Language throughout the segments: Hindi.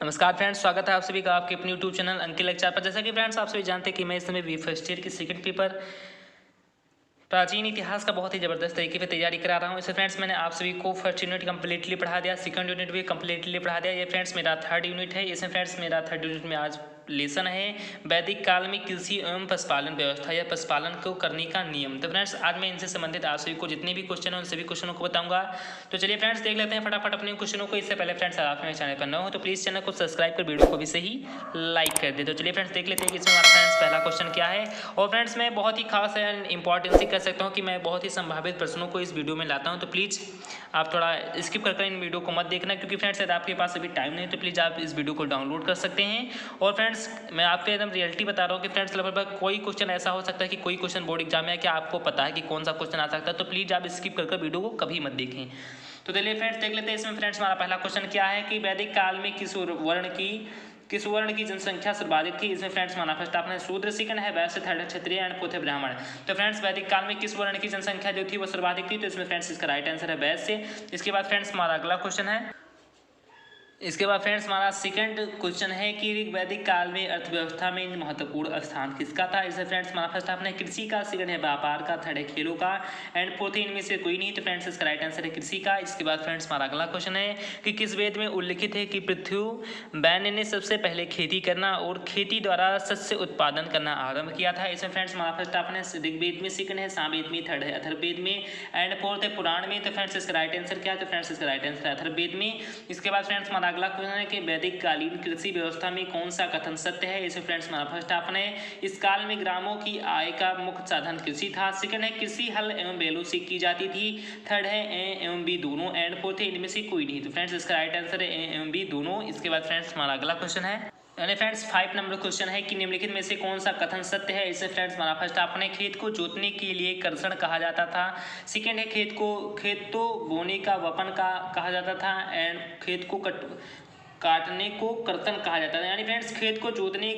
नमस्कार फ्रेंड्स, स्वागत है आप सभी का आपके अपने यूट्यूब चैनल अंकित लेक्चर पर। जैसा कि फ्रेंड्स आप सभी जानते हैं कि मैं इस समय फर्स्ट ईयर की सेकंड पेपर प्राचीन इतिहास का बहुत ही ज़बरदस्त तरीके पे तैयारी करा रहा हूँ। इससे फ्रेंड्स मैंने आप सभी को फर्स्ट यूनिट कंप्लीटली पढ़ा दिया, सेकंड यूनिट भी कंप्लीटली पढ़ा दिया। ये फ्रेंड्स मेरा थर्ड यूनिट है। इसमें फ्रेंड्स मेरा थर्ड यूनिट में आज लेसन है वैदिक काल में कृषि एवं पशुपालन व्यवस्था या पशुपालन को करने का नियम। तो फ्रेंड्स आज मैं इनसे संबंधित आप सभी को जितने भी क्वेश्चन हैं उन सभी क्वेश्चनों को बताऊंगा। तो चलिए फ्रेंड्स देख लेते हैं फटाफट अपने क्वेश्चनों को। इससे पहले फ्रेंड्स आप मेरे चैनल पर न हो तो प्लीज़ चैनल को सब्सक्राइब कर वीडियो को भी सही लाइक कर दे। तो चलिए फ्रेंड्स देख लेते हैं कि इसमें हमारा फ्रेंड्स पहला क्वेश्चन क्या है। और फ्रेंड्स मैं बहुत ही खास एंड इंपॉर्टेंसी कह सकता हूँ कि मैं बहुत ही संभावित प्रश्नों को इस वीडियो में लाता हूँ। तो प्लीज़ आप थोड़ा स्किप कर इन वीडियो को मत देखना, क्योंकि फ्रेंड्स यदि आपके पास अभी टाइम नहीं है तो प्लीज़ आप इस वीडियो को डाउनलोड कर सकते हैं। और फ्रेंड्स मैं आपको एकदम रियलिटी बता रहा हूँ कि फ्रेंड्स लगभग कोई क्वेश्चन ऐसा हो सकता है कि कोई क्वेश्चन बोर्ड एग्जाम में है कि आपको पता है कि कौन सा क्वेश्चन आ सकता है, तो प्लीज़ आप स्किप कर वीडियो को कभी मत देखें। तो चलिए फ्रेंड्स देख लेते हैं इसमें फ्रेंड्स हमारा पहला क्वेश्चन क्या है कि वैदिक काल में किस वर्ण की जनसंख्या सर्वाधिक थी। इसमें फ्रेंड्स हमारा फर्स्ट ऑप्शन है शूद्र, सेकंड है वैश्य, थर्ड है क्षत्रिय एंड फोर्थ है ब्राह्मण। तो फ्रेंड्स वैदिक काल में किस वर्ण की जनसंख्या जो थी वो सर्वाधिक थी, तो इसमें फ्रेंड्स इसका राइट आंसर है वैश्य। इसके बाद फ्रेंड्स हमारा अगला क्वेश्चन है, इसके बाद फ्रेंड्स हमारा सेकंड क्वेश्चन है कि वैदिक काल में अर्थव्यवस्था में महत्वपूर्ण स्थान किसका था। इससे फ्रेंड्स हमारा फर्स्ट ऑप्शन है कृषि का, सेकंड है व्यापार का, थर्ड है खेलों का एंड फोर्थ इनमें से कोई नहीं, तो फ्रेंड्स इसका राइट आंसर है कृषि का। इसके बाद फ्रेंड्स हमारा अगला क्वेश्चन है कि किस वेद में उल्लिखित है कि पृथ्वी ने सबसे पहले खेती करना और खेती द्वारा शस्य उत्पादन करना आरंभ किया था। इसमें फ्रेंड्स हमारा फर्स्ट ऑप्शन है ऋग्वेद में, सेकंड है सामवेद में, थर्ड है अथर्ववेद में एंड फोर्थ है पुराण में। तो फ्रेंड्स इसका राइट आंसर क्या है, तो फ्रेंड्स इसका राइट आंसर है अथर्ववेद में। इसके बाद फ्रेंड्स हमारा अगला क्वेश्चन है कि वैदिक कालीन कृषि व्यवस्था में कौन सा कथन सत्य है। इसमें फ्रेंड्स हमारा फर्स्ट ऑप्शन है इस काल में ग्रामों की आय का मुख्य साधन कृषि था, सेकंड है कृषि हल एवं बैलों से की जाती थी, थर्ड है ए एवं बी दोनों एंड फोर्थ है इनमें से कोई नहीं। तो फ्रेंड्स इसका राइट आंसर है ए एवं बी दोनों। इसके बाद फ्रेंड्स हमारा अगला क्वेश्चन है यानी फ्रेंड्स 5 नंबर क्वेश्चन है कि निम्नलिखित में से कौन सा कथन सत्य है। इससे फ्रेंड्स हमारा फर्स्ट ऑप्शन है खेत को जोतने के लिए कर्षण कहा जाता था, सेकंड है खेत तो बोने का वपन का कहा जाता था एंड खेत को काटने को कर्तन कहा जाता था। यानी फ्रेंड्स खेत को जोतने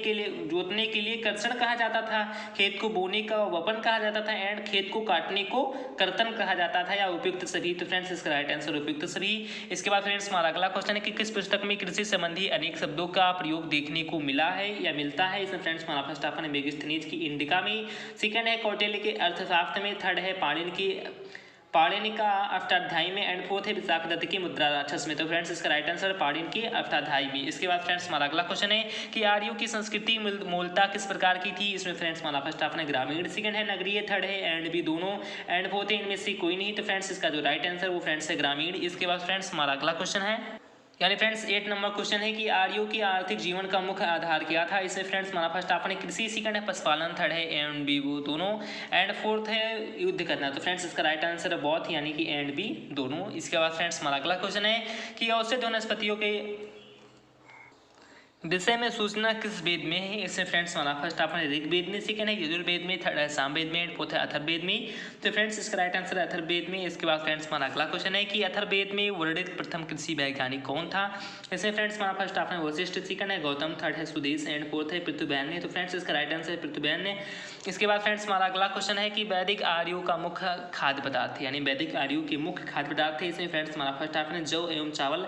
के लिए कर्षण कहा जाता था, खेत को बोने का वपन कहा जाता था एंड खेत को काटने को कर्तन कहा जाता था, या उपयुक्त सभी। तो फ्रेंड्स इसका राइट आंसर उपयुक्त सभी। इसके बाद फ्रेंड्स हमारा अगला क्वेश्चन है कि किस पुस्तक में कृषि संबंधी अनेक शब्दों का प्रयोग देखने को मिला है या मिलता है। इसमें फ्रेंड्स हमारा फर्स्ट ऑप्शन है मेगास्थनीज की इंडिका में, सेकंड है कौटिल्य के अर्थशास्त्र में, थर्ड है पाणिनि का अष्टाध्यायी में एंड फोर्थ है विशाख दत्त की मुद्रा राक्षस में। तो फ्रेंड्स इसका राइट आंसर पाणिनि के अष्टाध्यायी में। इसके बाद फ्रेंड्स हमारा अगला क्वेश्चन है कि आर्यों की संस्कृति मूलतः किस प्रकार की थी। इसमें फ्रेंड्स हमारा फर्स्ट ऑप्शन है ग्रामीण, सेकंड है नगरीय, थर्ड है एंड बी दोनों एंड फोर्थ है इनमें से कोई नहीं। तो फ्रेंड्स इसका जो राइट आंसर वो फ्रेंड्स है ग्रामीण। इसके बाद फ्रेंड्स हमारा अगला क्वेश्चन है यानी फ्रेंड्स 8 नंबर क्वेश्चन है कि आर्यों की आर्थिक जीवन का मुख्य आधार क्या था। इससे फ्रेंड्स हमारा फर्स्ट ऑप्शन है कृषि, सेकंड है पशुपालन, थर्ड है एंड बी वो दोनों एंड फोर्थ है युद्ध करना। तो फ्रेंड्स इसका राइट आंसर है बोथ यानी कि एंड बी दोनों। इसके बाद फ्रेंड्स हमारा अगला क्वेश्चन है कि औषधीय वनस्पतियों के विषय में सूचना किस वेद में है। इससे फ्रेंड्स हमारा फर्स्ट ऑप्शन है ऋग्वेद में, सेकंड है यजुर्वेद में, थर्ड है सामवेद में, फोर्थ है अथर्ववेद में। तो फ्रेंड्स इसका राइट आंसर है अथर्ववेद में। इसके बाद फ्रेंड्स हमारा अगला क्वेश्चन है कि अथर्ववेद में वर्णित प्रथम कृषि वैज्ञानिक कौन था। इससे फ्रेंड्स हमारा फर्स्ट ऑप्शन है वशिष्ठ, सेकंड है गौतम, थर्ड है सुदेश एंड फोर्थ है पृथुवैन्य। तो फ्रेंड्स इसका राइट आंसर है पृथुवैन्य। इसके बाद फ्रेंड्स हमारा अगला क्वेश्चन है कि वैदिक आर्यों का मुख्य खाद्य पदार्थ यानी वैदिक आर्यों के मुख्य खाद्य पदार्थ थे। इसमें फ्रेंड्स हमारा फर्स्ट ऑप्शन है जौ एवं चावल,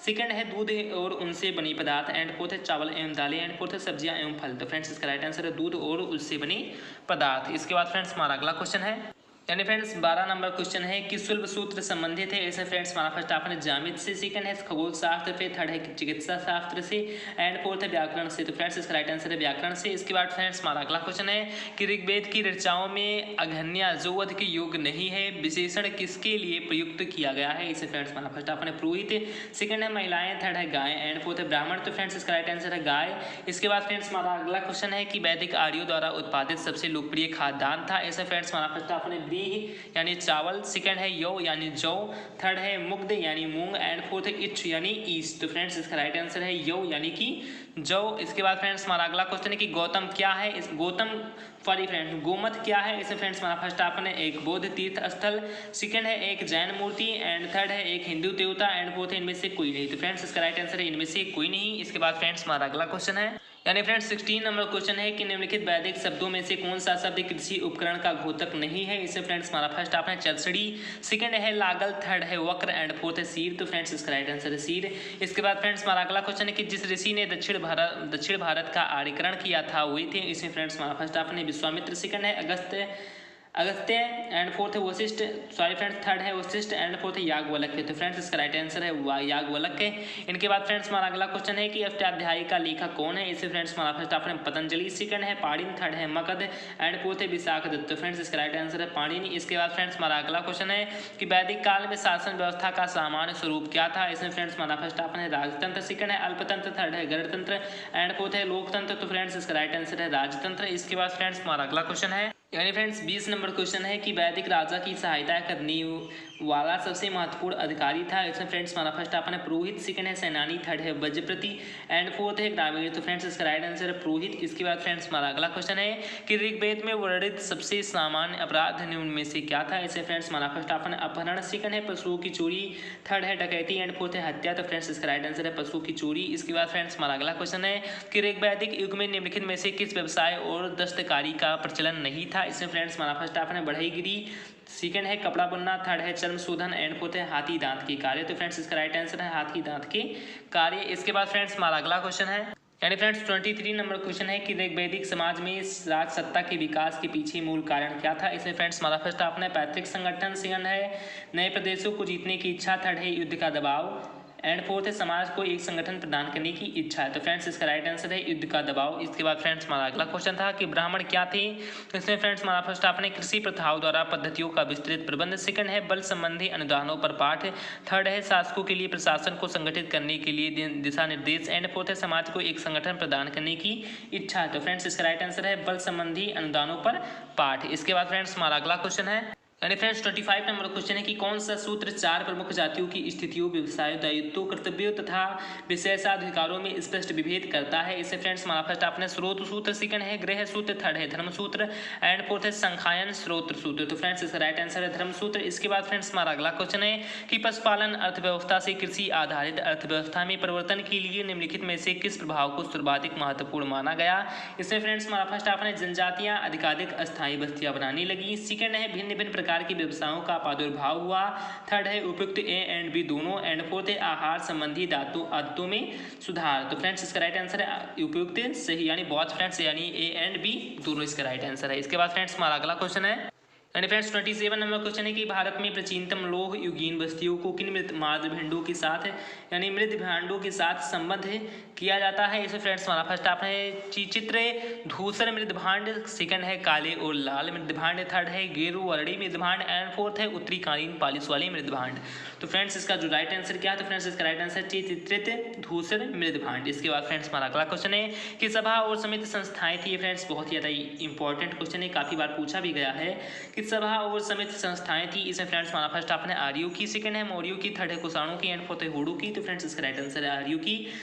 सेकंड है दूध और उनसे बनी पदार्थ एंड फोर्थ है चावल एवं दालें एंड फोर्थ है सब्जियां एवं फल। तो फ्रेंड्स इसका राइट आंसर है दूध और उससे बने पदार्थ। इसके बाद फ्रेंड्स हमारा अगला क्वेश्चन है यानी फ्रेंड्स 12 नंबर क्वेश्चन है कि शुल्ब सूत्र संबंधित है। ऐसे फ्रेंड्स हमारा फर्स्ट ऑप्शन है ज्यामिति से, सेकंड है खगोल शास्त्र से, थर्ड है चिकित्सा शास्त्र से एंड फोर्थ है व्याकरण से। तो फ्रेंड्स इसका राइट आंसर है व्याकरण से। इसके बाद फ्रेंड्स हमारा अगला क्वेश्चन है कि ऋग्वेद की ऋचाओं में अघन्या जो वध के योग नहीं है विशेषण किसके लिए प्रयुक्त किया गया है। इसे फ्रेंड्स हमारा फर्स्ट ऑप्शन है पुरोहित, सेकंड है महिलाएं, थर्ड है गाय एंड फोर्थ है ब्राह्मण। तो फ्रेंड्स इसका राइट आंसर है गाय। इसके बाद फ्रेंड्स हमारा अगला क्वेश्चन है कि वैदिक आर्यों द्वारा उत्पादित सबसे लोकप्रिय खाद्यान्न था। ऐसे फ्रेंड्स हमारा फर्स्ट ऑप्शन है बी यानी चावल, सेकंड है यौ यानी जौ, थर्ड है मुग्ध यानी मूंग एंड फोर्थ है इच्छ यानी ईस्ट। तो फ्रेंड्स इसका राइट आंसर है यौ यानी कि जौ। इसके बाद फ्रेंड्स हमारा अगला क्वेश्चन है कि गौतम क्या है। इस गोमत क्या है। इसमें फ्रेंड्स हमारा फर्स्ट ऑप्शन है एक बौद्ध तीर्थ स्थल, सेकंड है एक जैन मूर्ति एंड थर्ड है एक हिंदू देवता एंड फोर्थ है इनमें से कोई नहीं। तो फ्रेंड्स इसका राइट आंसर है इनमें से कोई नहीं। इसके बाद फ्रेंड्स हमारा अगला क्वेश्चन है यानी फ्रेंड्स 16 नंबर क्वेश्चन है कि निम्नलिखित वैदिक शब्दों में से कौन सा शब्द कृषि उपकरण का घोतक नहीं है। इसे फ्रेंड्स हमारा फर्स्ट ऑप्शन है चरसड़ी, सेकंड है लागल, थर्ड है वक्र एंड फोर्थ है सीर। तो फ्रेंड्स इसका राइट आंसर है सीर। इसके बाद फ्रेंड्स हमारा अगला क्वेश्चन है कि जिस ऋषि ने दक्षिण भारत का आर्यीकरण किया था वही थे। इसमें फ्रेंड्स हमारा फर्स्ट ऑप्शन है विश्वामित्र, सेकंड है अगस्त्य एंड फोर्थ है वशिष्ठ, सॉरी फ्रेंड्स थर्ड है वशिष्ठ एंड फोर्थ है याज्ञवल्क्य। तो फ्रेंड्स इसका राइट आंसर है याज्ञवल्क्य। इनके बाद फ्रेंड्स हमारा अगला क्वेश्चन है कि अष्टाध्यायी का लेखक कौन है। इसे फ्रेंड्स हमारा फर्स्ट ऑप्शन है पतंजलि, सेकंड है पाणिनि, थर्ड है मगध एंड फोर्थ है विशाखदत्त। तो फ्रेंड्स इसका राइट आंसर है पाणिनि। इसके बाद फ्रेंड्स हमारा अगला क्वेश्चन है कि वैदिक काल में शासन व्यवस्था का सामान्य स्वरूप क्या था। इसमें फ्रेंड्स हमारा फर्स्ट ऑप्शन है राजतंत्र, सेकंड है अल्पतंत्र, थर्ड है गणतंत्र एंड फोर्थ है लोकतंत्र। तो फ्रेंड्स इसका राइट आंसर है राजतंत्र। इसके बाद फ्रेंड्स हमारा अगला क्वेश्चन है यानी फ्रेंड्स 20 नंबर क्वेश्चन है कि वैदिक राजा की सहायता करने वाला सबसे महत्वपूर्ण अधिकारी था। इसमें फ्रेंड्स हमारा फर्स्ट ऑप्शन है पुरोहित, सेकंड है सेनानी, थर्ड है वज्रप्रति एंड फोर्थ है ग्रामीण। तो फ्रेंड्स इसका राइट आंसर है पुरोहित। इसके बाद फ्रेंड्स हमारा अगला क्वेश्चन है कि ऋग्वेद में वर्णित सबसे सामान्य अपराध निम्न में से क्या था। इसे फ्रेंड्स हमारा फर्स्ट ऑप्शन है अपहरण, सेकंड है पशुओं की चोरी, थर्ड है डकैती एंड फोर्थ है हत्या। तो फ्रेंड्स इसका राइट आंसर है पशुओं की चोरी। इसके बाद फ्रेंड्स हमारा अगला क्वेश्चन है कि ऋग्वैदिक युग में निम्नलिखित में से किस व्यवसाय और दस्तकारी का प्रचलन नहीं था। इसमें फ्रेंड्स हमारा फर्स्ट ऑप्शन है बढ़ईगिरी, सेकंड है कपड़ा बुनना, थर्ड है चर्म शोधन एंड फोर्थ है हाथी दांत के कार्य। तो फ्रेंड्स इसका राइट आंसर है हाथी दांत के कार्य। इसके बाद फ्रेंड्स हमारा अगला क्वेश्चन है यानी फ्रेंड्स 23 नंबर क्वेश्चन है कि ऋग्वैदिक समाज में राज सत्ता के विकास के पीछे मूल कारण क्या था। इसमें फ्रेंड्स हमारा फर्स्ट ऑप्शन है पैतृक संगठन, सेकंड है नए प्रदेशों को जीतने की इच्छा, थर्ड है युद्ध का दबाव एंड फोर्थ है समाज को एक संगठन प्रदान करने की इच्छा है। तो फ्रेंड्स इसका राइट आंसर है युद्ध का दबाव। इसके बाद फ्रेंड्स हमारा अगला क्वेश्चन था कि ब्राह्मण क्या थे। इसमें फ्रेंड्स हमारा फर्स्ट ऑप्शन है कृषि प्रथाओं द्वारा पद्धतियों का विस्तृत प्रबंध, सेकंड है बल संबंधी अनुदानों पर पाठ, थर्ड है शासकों के लिए प्रशासन को संगठित करने के लिए दिशा निर्देश एंड फोर्थ है समाज को एक संगठन प्रदान करने की इच्छा है। तो फ्रेंड्स इसका राइट आंसर है बल संबंधी अनुदानों पर पाठ। इसके बाद फ्रेंड्स हमारा अगला क्वेश्चन है यानी फ्रेंड्स 25 नंबर क्वेश्चन है कि कौन सा सूत्र चार प्रमुख जातियों की स्थितियों, व्यवसायों, दायित्वों, कर्तव्यों तथा विशेषाधिकारों में स्पष्ट विभेद करता है। इसे फ्रेंड्स हमारा फर्स्ट ऑप्शन है स्रोत सूत्र, सेकंड है गृह सूत्र, थर्ड है धर्म सूत्र एंड फोर्थ है संख्यायन स्रोत सूत्र। तो फ्रेंड्स इसका राइट आंसर है धर्म सूत्र। इसके बाद फ्रेंड्स हमारा अगला क्वेश्चन है कि पशुपालन अर्थव्यवस्था से कृषि आधारित अर्थव्यवस्था में परिवर्तन के लिए निम्नलिखित में से किस प्रभाव को सर्वाधिक महत्वपूर्ण माना गया। इसमें फ्रेंड्स हमारा फर्स्ट ऑप्शन है जनजातियां अधिकाधिक अस्थायी बस्तियां बनाने लगी, सेकंड है भिन्न भिन्न प्रकार के व्यवसायों का प्रादुर्भाव हुआ, थर्ड है उपयुक्त ए एंड बी दोनों एंड फोर्थ है आहार संबंधी आदतों में सुधार। तो फ्रेंड्स इसका राइट आंसर है उपयुक्त सही यानी बहुत फ्रेंड्स यानी ए एंड बी दोनों इसका राइट आंसर है। इसके बाद फ्रेंड्स हमारा अगला क्वेश्चन है यानी फ्रेंड्स 27 नंबर क्वेश्चन है कि भारत में प्राचीनतम लोह युगीन बस्तियों को किन मृत भांडों के साथ यानी मृत भांडों के साथ संबद्ध किया जाता है। इसे फ्रेंड्स हमारा फर्स्ट ऑप्शन है चित्र धूसर मृत भांड, सेकंड है काले और लाल मृत भांड, थर्ड है गेरू वर्णी मृत भांड एंड फोर्थ है उत्तरी कालीन पालिश वाले मृत भांड। तो फ्रेंड्स इसका जो राइट आंसर क्या है तो फ्रेंड्स इसका राइट आंसर चित्रित धूसर मृत भांड। इसके बाद फ्रेंड्स हमारा अगला क्वेश्चन है कि सभा और समिति संस्थाएं थी। फ्रेंड्स बहुत ही ज़्यादा इंपॉर्टेंट क्वेश्चन है, काफ़ी बार पूछा भी गया है कि सभा और समिति संस्थाएं थी। इसमें फ्रेंड्स हमारा फर्स्ट ऑप्शन है आर्यों की, सेकंड है मौर्यों की, थर्ड है कुषाणों की एंड फोर्थ है हुडू की। तो फ्रेंड्स इसका राइट आंसर है आर्यों की।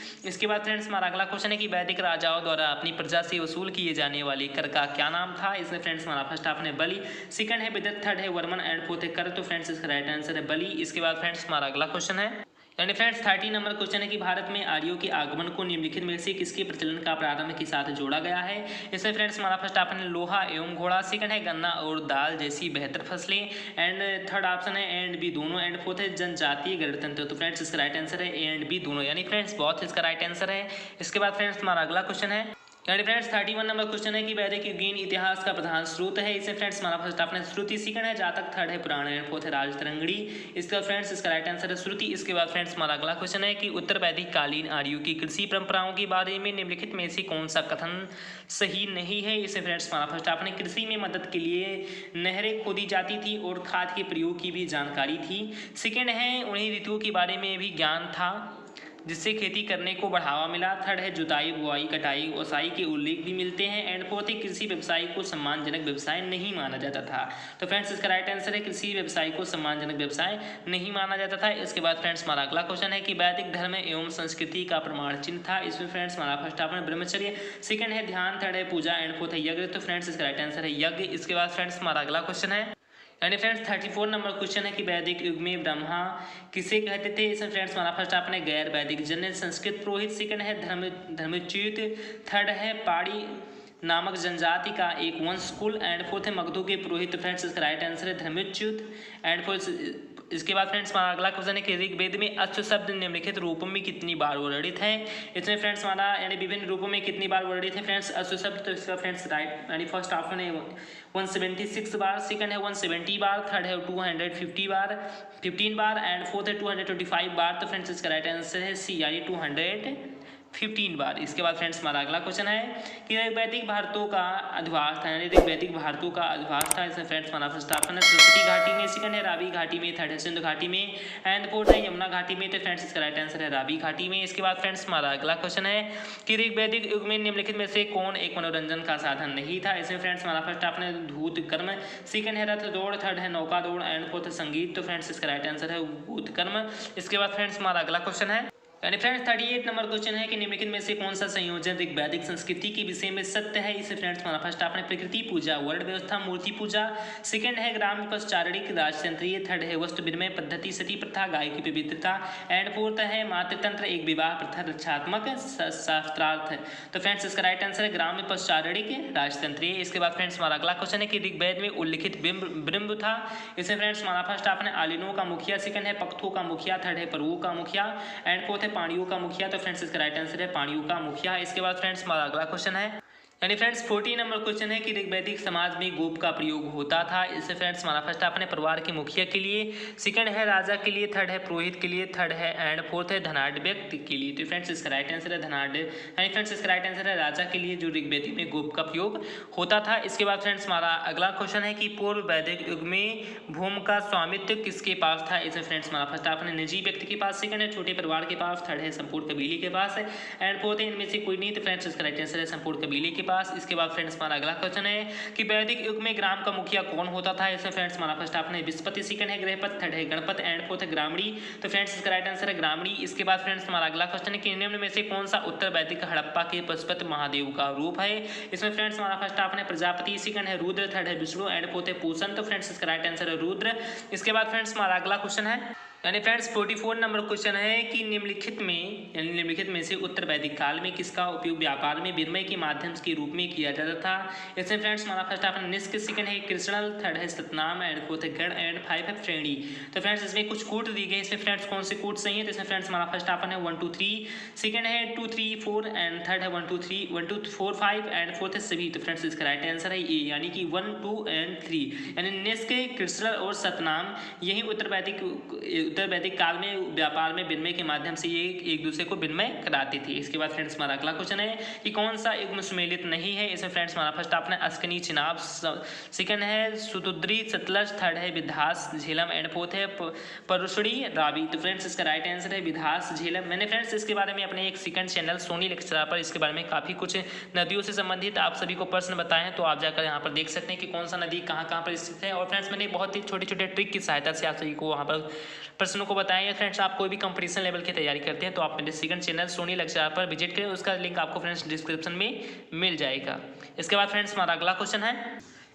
इसके बाद फ्रेंड्स हमारा अगला क्वेश्चन है कि वैदिक राजाओं द्वारा अपनी प्रजा से वसूल किए जाने वाले कर का क्या नाम था। इसमें फ्रेंड्स हमारा फर्स्ट ऑप्शन है बलि, सेकंड है विदत, थर्ड है वर्मन एंड फोर्थ है कर। तो फ्रेंड्स इसका राइट आंसर है बलि। इसके बाद फ्रेंड्स हमारा अगला क्वेश्चन है यानी फ्रेंड्स 30 नंबर क्वेश्चन है कि भारत में आर्यों के आगमन को निम्नलिखित में से किसके प्रचलन का प्रारंभ के साथ जोड़ा गया है। इसमें फ्रेंड्स हमारा फर्स्ट ऑप्शन है लोहा एवं घोड़ा, सेकंड है गन्ना और दाल जैसी बेहतर फसलें एंड थर्ड ऑप्शन है ए एंड बी दोनों एंड फोर्थ है जनजातीय गणतंत्र। तो फ्रेंड्स इसका राइट आंसर है ए एंड बी दोनों यानी फ्रेंड्स बहुत इसका राइट आंसर है। इसके बाद फ्रेंड्स हमारा अगला क्वेश्चन है यानी फ्रेंड्स 31 नंबर क्वेश्चन है कि वैदिक युगीन इतिहास का प्रधान स्रोत है। इसे फ्रेंड्स हमारा फर्स्ट ऑप्शन है श्रुति, सेकंड है जातक, थर्ड है पुराण एंड फोर्थ है राजतरंगिणी। इसका फ्रेंड्स इसका राइट आंसर है श्रुति। इसके बाद फ्रेंड्स हमारा अगला क्वेश्चन है कि उत्तर वैदिक कालीन आर्यों की कृषि परंपराओं के बारे में निम्नलिखित में से कौन सा कथन सही नहीं है। इसे फ्रेंड्स हमारा फर्स्ट ऑप्शन है कृषि में मदद के लिए नहरें खोदी जाती थी और खाद के प्रयोग की भी जानकारी थी, सेकंड है उन्हें ऋतुओं के बारे में भी ज्ञान था जिससे खेती करने को बढ़ावा मिला, थर्ड है जुताई, बुआई, कटाई, ओसाई के उल्लेख भी मिलते हैं एंड फोर्थ कृषि व्यवसाय को सम्मानजनक व्यवसाय नहीं माना जाता था। तो फ्रेंड्स इसका राइट आंसर है कृषि व्यवसाय को सम्मानजनक व्यवसाय नहीं माना जाता था। इसके बाद फ्रेंड्स हमारा अगला क्वेश्चन है कि वैदिक धर्म एवं संस्कृति का प्रमाण चिन्ह था। इसमें फ्रेंड्स हमारा फर्स्ट ऑप्शन ब्रह्मचर्य, सेकंड है ध्यान, थर्ड है पूजा एंड फोर्थ है यज्ञ। तो फ्रेंड्स इसका राइट आंसर है यज्ञ। इसके बाद फ्रेंड्स हमारा अगला क्वेश्चन है यानी फ्रेंड्स 34 नंबर क्वेश्चन है कि वैदिक युग में ब्रह्मा किसे कहते थे। इसमें फ्रेंड्स हमारा फर्स्ट ऑप्शन है गैर वैदिक जनरल संस्कृत पुरोहित, सेकंड है धर्मच्युत, थर्ड है पाड़ी नामक जनजाति का एक वंश कुल, एंड फोर्थ है मगधों के पुरोहित। फ्रेंड्स इसका राइट आंसर है धर्मच्युत। एंड फोर्थ इसके बाद फ्रेंड्स हमारा अगला क्वेश्चन है कि ऋग्वेद में अश्व शब्द निम्नलिखित रूपों में कितनी बार वर्णित है। इसमें फ्रेंड्स हमारा यानी विभिन्न रूपों में कितनी बार वर्णित है फ्रेंड्स अश्व शब्द। तो इसका फ्रेंड्स राइट यानी फर्स्ट ऑप्शन है 176 बार, सेकंड है 170 बार, थर्ड है 250 बार 15 बार, एंड फोर्थ है 225 बार। तो फ्रेंड्स इसका राइट आंसर है सी यानी 215 बार। इसके बाद फ्रेंड्स हमारा अगला क्वेश्चन है कि वैदिक भारतों का अधिवास था, यानी वैदिक भारतों का अधिवास था। इसमें फ्रेंड्स हमारा फर्स्ट ऑप्शन है सरस्वती घाटी में, सेकंड है रावी घाटी में, थर्ड है सिंधु घाटी में, एंड फोर्थ है यमुना घाटी में। तो फ्रेंड्स इसका राइट आंसर है रावी घाटी में। इसके बाद फ्रेंड्स हमारा अगला क्वेश्चन है कि वैदिक युग में निम्नलिखित में से कौन एक मनोरंजन का साधन नहीं था। इसमें फ्रेंड्स हमारा फर्स्ट ऑप्शन है धूत कर्म, सेकंड है रथ दौड़, थर्ड है नौका दौड़, एंड फोर्थ है संगीत। तो फ्रेंड्स इसका राइट आंसर है भूत कर्म। इसके बाद फ्रेंड्स हमारा अगला क्वेश्चन है यानी फ्रेंड्स 38 नंबर क्वेश्चन है कि निम्नलिखित में से कौन सा संयोजन वैदिक संस्कृति के विषय में सत्य है। इसे फ्रेंड्स हमारा फर्स्ट आपने प्रकृति पूजा, वर्ण व्यवस्था, मूर्ति पूजा, सेकंड है ग्राम पश्चारणिक राजतंत्रीय, थर्ड है वस्तु विनिमय पद्धति, सती प्रथा, गाय की विविधता, एंड फोर्थ है मातृतंत्र एक विवाह प्रथा रक्षात्मक शास्त्रार्थ। तो फ्रेंड्स इसका राइट आंसर है ग्राम पश्चारणिक राजतंत्रीय। इसके बाद फ्रेंड्स हमारा अगला क्वेश्चन है कि ऋग्वेद में उल्लिखित बिंब था। इसमें फ्रेंड्स हमारा फर्स्ट आपने आलिनों का मुखिया, सेकंड है पख्तों का मुखिया, थर्ड है परुओं का मुखिया, एंड फोर्थ पाणियों का मुखिया। तो फ्रेंड्स इसका राइट आंसर है पाणियों का मुखिया। इसके बाद फ्रेंड्स हमारा अगला क्वेश्चन है यानी फ्रेंड्स 40 नंबर क्वेश्चन है कि ऋग्वैदिक समाज में गोप का प्रयोग होता था। इससे फ्रेंड्स हमारा फर्स्ट अपने परिवार के मुखिया के लिए, सेकंड है राजा के लिए, थर्ड है पुरोहित के लिए, थर्ड है एंड फोर्थ है धनाढ़ व्यक्ति के लिए। तो फ्रेंड्स इसका राइट आंसर है धनाढ़ यानी फ्रेंड्स इसका राइट आंसर है राजा के लिए जो ऋग्वेदी में गोप का प्रयोग होता था। इसके बाद फ्रेंड्स हमारा अगला क्वेश्चन है कि पूर्व वैदिक युग में भूमि का स्वामित्व किसके पास था। इसमें फ्रेंड्स हमारा फर्स्ट अपने निजी व्यक्ति के पास, सेकंड है छोटे परिवार के पास, थर्ड है संपूर्ण कबीले के पास है, एंड फोर्थ है इनमें से कोई नहीं। तो फ्रेंड्स इसका राइट आंसर है संपूर्ण कबीले के पास। इसके बाद फ्रेंड्स हमारा अगला क्वेश्चन है कि वैदिक युग में ग्राम का मुखिया कौन होता था। इसमें फ्रेंड्स हमारा फर्स्ट ऑप्शन है विस्पति, सेकंड है गृहपति, थर्ड है गणपति, एंड फोर्थ है ग्रामणी। तो फ्रेंड्स इसका राइट आंसर है ग्रामणी। इसके बाद फ्रेंड्स हमारा अगला क्वेश्चन है कि निम्न में से कौन सा उत्तर वैदिक हड़प्पा के पशुपति महादेव का रूप है। इसमें फ्रेंड्स हमारा फर्स्ट ऑप्शन है प्रजापति, सेकंड है रुद्र, थर्ड है विष्णु, एंड फोर्थ है पूषण। तो फ्रेंड्स इसका राइट आंसर है रुद्र। इसके बाद फ्रेंड्स हमारा अगला क्वेश्चन है यानी फ्रेंड्स 44 नंबर क्वेश्चन है कि निम्नलिखित में से उत्तर वैदिक काल में किसका उपयोग व्यापार में विनिमय के माध्यम के रूप में किया जाता था। इसमें फ्रेंड्स हमारा फर्स्ट ऑप्शन निष्क, सेकंड है कृष्णल, थर्ड है सतनाम, एंड फोर्थ है गण, एंड फाइव है श्रेणी। तो फ्रेंड्स इसमें कुछ कूट दी गई, इसमें फ्रेंड्स कौन से कूट सही है। तो इसमें फ्रेंड्स हमारा फर्स्ट ऑप्शन है 1 2 3, सेकंड है 2 3 4, एंड थर्ड है 1 2 3 1 2 4 5, एंड फोर्थ है सभी। तो फ्रेंड्स इसका राइट आंसर है ए यानी कि 1 2 एंड 3 यानी निष्क, कृष्णल और सतनाम यही उत्तर वैदिक काल में व्यापार में विनिमय के माध्यम से ये एक दूसरे को विनिमय कराते थे। इसके बाद फ्रेंड्स हमारा अगला क्वेश्चन है कि कौन सा युग्म सुमेलित नहीं है। इसमें फ्रेंड्स हमारा फर्स्ट ऑप्शन है अस्कनी चिनाब, सेकंड है सुतुद्री सतलज, थर्ड है विधास झेलम, एंड फोर्थ है परुषणी रावी। तो फ्रेंड्स इसका राइट आंसर है विधास झेलम। मैंने फ्रेंड्स इसके बारे में अपने एक सेकंड चैनल सोनी लेक्चर पर इसके बारे में काफ़ी कुछ नदियों से संबंधित आप सभी को प्रश्न बताए हैं, तो आप जाकर यहाँ पर देख सकते हैं कि कौन सा नदी कहाँ पर स्थित है। और फ्रेंड्स मैंने बहुत ही छोटे छोटे ट्रिक की सहायता से आप सभी को वहाँ पर प्रश्नों को बताएं। फ्रेंड्स आप कोई भी कंपटीशन लेवल की तैयारी करते हैं तो आप मेरे सेकंड चैनल सोनी लेक्चर पर विजिट करें, उसका लिंक आपको फ्रेंड्स डिस्क्रिप्शन में मिल जाएगा। इसके बाद फ्रेंड्स हमारा अगला क्वेश्चन है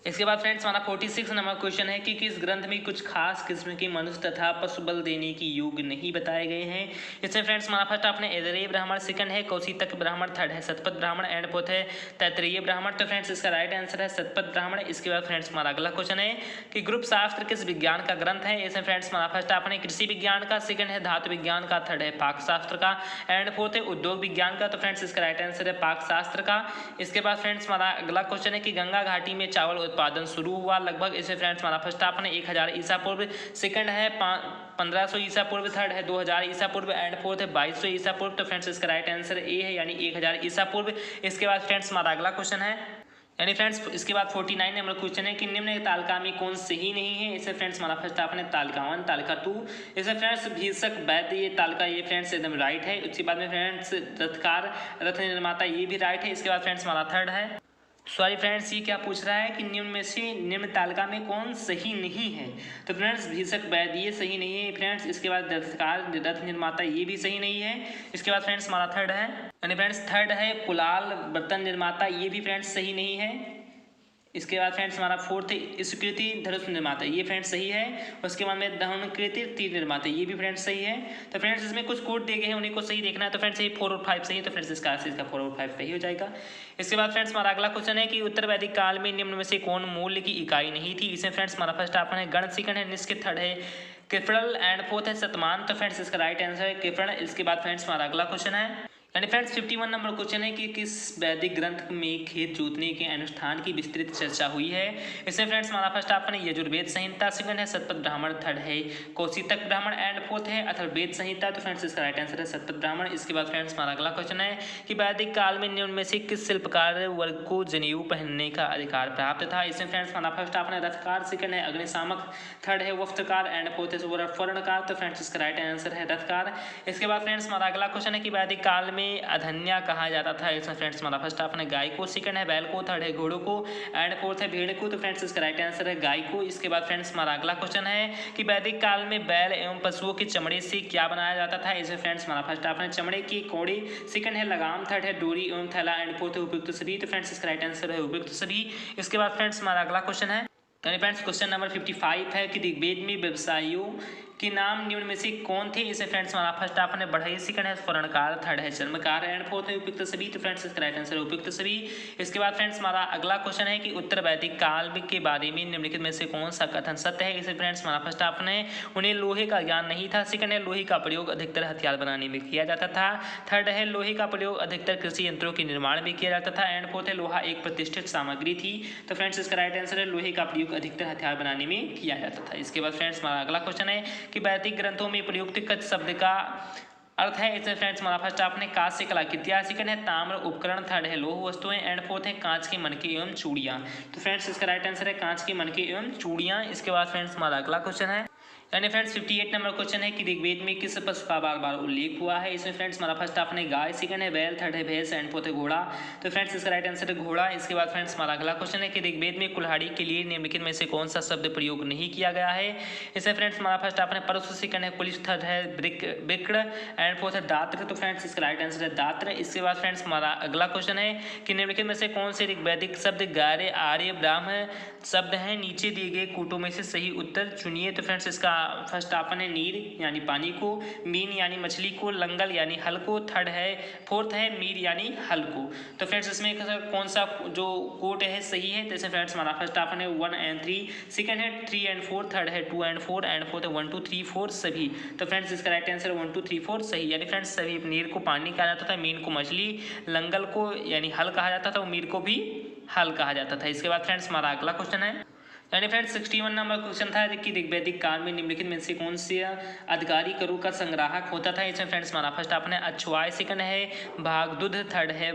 इसके बाद फ्रेंड्स हमारा 46 नंबर क्वेश्चन है कि किस ग्रंथ में कुछ खास किस्म के मनुष्य तथा पशु बल देने की योग नहीं बताए गए हैं। इसमें फ्रेंड्स हमारा फर्स्ट आपने ऐदरेय ब्राह्मण, सेकंड है कौशितक ब्राह्मण, थर्ड है शतपथ ब्राह्मण, एंड फोर्थ है तैत्तिरीय ब्राह्मण। तो फ्रेंड्स इसका राइट आंसर है शतपथ ब्राह्मण। इसके बाद फ्रेंड्स हमारा अगला क्वेश्चन है कि ग्रुप शास्त्र किस विज्ञान का ग्रंथ है। इसमें फ्रेंड्स हमारा फर्स्ट आपने कृषि विज्ञान का, सेकंड है धातु विज्ञान का, थर्ड है पाक शास्त्र का, एंड फोर्थ है उद्योग विज्ञान का। तो फ्रेंड्स इसका राइट आंसर है पाक शास्त्र का। इसके बाद फ्रेंड्स हमारा अगला क्वेश्चन है कि गंगा घाटी में चावल उत्पादन शुरू हुआ लगभग। इसे फ्रेंड्स हमारा फर्स्ट ऑप्शन है 1000 ईसा पूर्व, सेकंड है 1500 ईसा पूर्व, थर्ड है 2000 ईसा पूर्व, एंड फोर्थ है 2200 ईसा पूर्व। तो फ्रेंड्स इसका राइट आंसर ए है यानी 1000 ईसा पूर्व। इसके बाद फ्रेंड्स हमारा अगला क्वेश्चन है यानी फ्रेंड्स इसके बाद 49 नंबर क्वेश्चन है कि निम्न तालिका में कौन सही नहीं है। इसे फ्रेंड्स हमारा फर्स्ट ऑप्शन है तालिका 1, तालिका 2। इसे फ्रेंड्स भीषक वैद्य ये तालिका ये फ्रेंड्स एकदम राइट है। उसके बाद में फ्रेंड्स रथकार रथ निर्माता ये भी राइट है। इसके बाद फ्रेंड्स हमारा थर्ड है सॉरी फ्रेंड्स ये क्या पूछ रहा है कि निम्न में से निम्न तालिका में कौन सही नहीं है। तो फ्रेंड्स भीषक वैद्य ये सही नहीं है फ्रेंड्स। इसके बाद रथकार रथ निर्माता ये भी सही नहीं है। इसके बाद फ्रेंड्स हमारा थर्ड है यानी फ्रेंड्स थर्ड है कुलाल बर्तन निर्माता ये भी फ्रेंड्स सही नहीं है। इसके बाद फ्रेंड्स हमारा फोर्थ है स्वीकृति धनुष निर्माता, ये फ्रेंड्स सही है। उसके बाद में धनुकृति तीर निर्माता, ये भी फ्रेंड्स सही है। तो फ्रेंड्स इसमें कुछ कोड दिए गए हैं, उन्हीं को सही देखना है। तो फ्रेंड्स ये 4 और 5 सही है, तो फ्रेंड्स इसका 4 और 5 सही हो जाएगा। इसके बाद फ्रेंड्स हमारा अगला क्वेश्चन है कि उत्तर वैदिक काल में निम्न में से कौन मूल्य की इकाई नहीं थी। इसमें फ्रेंड्स हमारा फर्स्ट ऑप्शन है गण, सेकंड है निष्कित, थर्ड है कृपणल एंड फोर्थ है शतमान। तो फ्रेंड्स इसका राइट आंसर है कृपण। इसके बाद फ्रेंड्स हमारा अगला क्वेश्चन है यानी फ्रेंड्स 51 नंबर क्वेश्चन है कि किस वैदिक ग्रंथ में खेत जोतने के अनुष्ठान की विस्तृत चर्चा हुई है। इसमें फ्रेंड्स हमारा फर्स्ट ऑप्शन है यजुर्वेद संहिता, सेकंड है शतपथ ब्राह्मण, थर्ड है कौशितक ब्राह्मण एंड फोर्थ है अथर्ववेद संहिता। तो फ्रेंड्स इसका राइट आंसर है शतपथ ब्राह्मण। इसके बाद फ्रेंड्स हमारा अगला क्वेश्चन है कि वैदिक काल में निम्न में से किस शिल्पकार वर्ग को जनेऊ पहनने का अधिकार प्राप्त था। इसमें फ्रेंड्स हमारा फर्स्ट ऑप्शन है रथकार, सेकंड है अग्निशामक, थर्ड है वस्त्रकार एंड फोर्थ है वर्णकार। तो फ्रेंड्स इसका राइट आंसर है रथकार। इसके बाद फ्रेंड्स हमारा अगला क्वेश्चन है कि वैदिक काल में अधन्या कहा जाता था। इसमें फ्रेंड्स हमारा फर्स्ट ऑप्शन है गाय को, सेकंड है बैल को, थर्ड है घोड़ों को एंड फोर्थ है भेड़ को। तो फ्रेंड्स इसका राइट आंसर है गाय को। इसके बाद फ्रेंड्स हमारा अगला क्वेश्चन है कि वैदिक काल में बैल एवं पशुओं के चमड़े से क्या बनाया जाता था। इसमें फ्रेंड्स हमारा फर्स्ट ऑप्शन है चमड़े की कौड़ी, सेकंड है लगाम, थर्ड है डोरी एवं थैला एंड फोर्थ है उपयुक्त सभी। तो फ्रेंड्स इसका राइट आंसर है उपयुक्त सभी। इसके बाद फ्रेंड्स हमारा अगला क्वेश्चन है यानी फ्रेंड्स क्वेश्चन नंबर 55 है कि ऋग्वेद में व्यवसायियों के नाम निम्न में से कौन थे। इसे फ्रेंड्स हमारा फर्स्ट ऑप्शन है बढ़ई, सेकंड है स्वर्णकार, थर्ड है चर्मकार एंड फोर्थ है उपयुक्त सभी। तो फ्रेंड्स इसका राइट आंसर है उपयुक्त सभी। इसके बाद फ्रेंड्स हमारा अगला क्वेश्चन है कि उत्तर वैदिक काल के बारे में निम्नलिखित में से कौन सा कथन सत्य है। इसे फ्रेंड्स हमारा फर्स्ट ऑप्शन है उन्हें लोहे का ज्ञान नहीं था, सेकंड है लोहे का प्रयोग अधिकतर हथियार बनाने में किया जाता था, थर्ड है लोहे का प्रयोग अधिकतर कृषि यंत्रों के निर्माण में किया जाता था एंड फोर्थ है लोहा एक प्रतिष्ठित सामग्री थी। तो फ्रेंड्स इसका राइट आंसर है लोहे का प्रयोग अधिकतर हथियार बनाने में किया जाता था। इसके बाद फ्रेंड्स हमारा अगला क्वेश्चन है कि वैदिक ग्रंथों में प्रयुक्त कच शब्द का अर्थ है। इसमें फ्रेंड्स हमारा फर्स्ट आपने कांस्य कलाकृतियां, सेकंड है ताम्र उपकरण, थर्ड है लोह वस्तुएं एंड फोर्थ है कांच के मनके एवं चूड़ियां। तो फ्रेंड्स इसका राइट आंसर है कांच के मनके एवं चूड़ियां। इसके बाद फ्रेंड्स हमारा अगला क्वेश्चन है यानी फ्रेंड्स 58 नंबर क्वेश्चन है कि ऋग्वेद में किस पशु का बार बार उल्लेख हुआ है। इसमें फ्रेंड्स हमारा फर्स्ट ऑप्शन है गाय, सेकंड है बैल, थर्ड है भैंस एंड फोर्थ है घोड़ा। तो फ्रेंड्स इसका राइट आंसर है घोड़ा। इसके बाद फ्रेंड्स हमारा अगला क्वेश्चन है कि ऋग्वेद में कुल्हाड़ी के लिए निम्नलिखित में से कौन सा शब्द प्रयोग नहीं किया गया है। इसमें फ्रेंड्स हमारा फर्स्ट ऑप्शन है परशु, सेकंड है कुलिश, थर्ड है विक्र एंड फोर्थ है दात्र। तो फ्रेंड्स इसका राइट आंसर है दात्र। इसके बाद फ्रेंड्स हमारा अगला क्वेश्चन है कि निम्नलिखित में से कौन से ऋग्वैदिक शब्द गार्य, आर्य, ब्राह्मण शब्द हैं। नीचे दिए गए कूटों में से सही उत्तर चुनिए। तो फ्रेंड्स इसका फर्स्ट ऑप्शन है नीर यानी पानी को, मीन यानी मछली को, लंगल यानी हल को, थर्ड है फोर्थ है मीर यानी हल को। तो फ्रेंड्स इसमें कौन सा जो कोट है सही है। तो इसमें फ्रेंड्स हमारा फर्स्ट ऑप्शन है 1 एंड 3, सेकंड है 3 एंड 4, थर्ड है 2 एंड 4 एंड फोर्थ है 1 2 3 4 सभी। तो फ्रेंड्स इसका राइट आंसर है 1 2 3 4 सही। यानी फ्रेंड्स सभी नीर को पानी कहा जाता था, मीन को मछली, लंगल को यानी हल कहा जाता था और मीर को भी हल कहा जाता था। इसके बाद फ्रेंड्स हमारा अगला क्वेश्चन है यानी फ्रेंड्स 61 नंबर क्वेश्चन था कि ऋग्वैदिक काल में निम्नलिखित में से कौन से अधिकारी करों का संग्राहक होता था। इसमें फ्रेंड्स हमारा फर्स्ट ऑप्शन है अक्षवाय, सेकंड है भागदूत, थर्ड है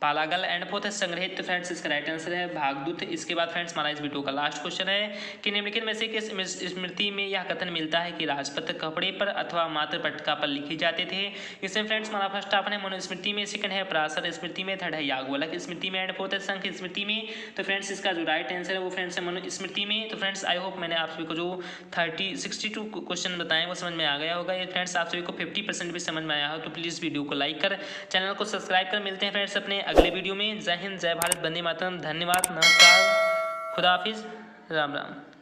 पालागल एंड फोर्थ है संग्रहित। तो फ्रेंड्स इसका राइट आंसर है भागदूत। इसके बाद फ्रेंड्स हमारा इस वीडियो का लास्ट क्वेश्चन है कि निम्नलिखित में से किस स्मृति में यह कथन मिलता है कि राजपत्र कपड़े पर अथवा मात्र पटका पर लिखे जाते थे। इसमें फ्रेंड्स हमारा फर्स्ट ऑप्शन है मनुस्मृति में, सेकंड है पराशर स्मृति में, थर्ड है याज्ञवल्क्य स्मृति में एंड फोर्थ है शंख स्मृति में। तो फ्रेंड्स इसका जो राइट आंसर है वो फ्रेंड्स है मनुस्मृति में। तो फ्रेंड्स आई होप मैंने आप सभी को जो 62 क्वेश्चन बताए वो समझ में आ गया होगा। ये फ्रेंड्स आप सभी को 50% भी समझ में आया हो तो प्लीज़ वीडियो को लाइक कर चैनल को सब्सक्राइब कर। मिलते हैं फ्रेंड्स अपने अगले वीडियो में। जय हिंद, जय भारत, वंदे मातरम, धन्यवाद, नमस्कार, खुदा हाफिज, राम राम।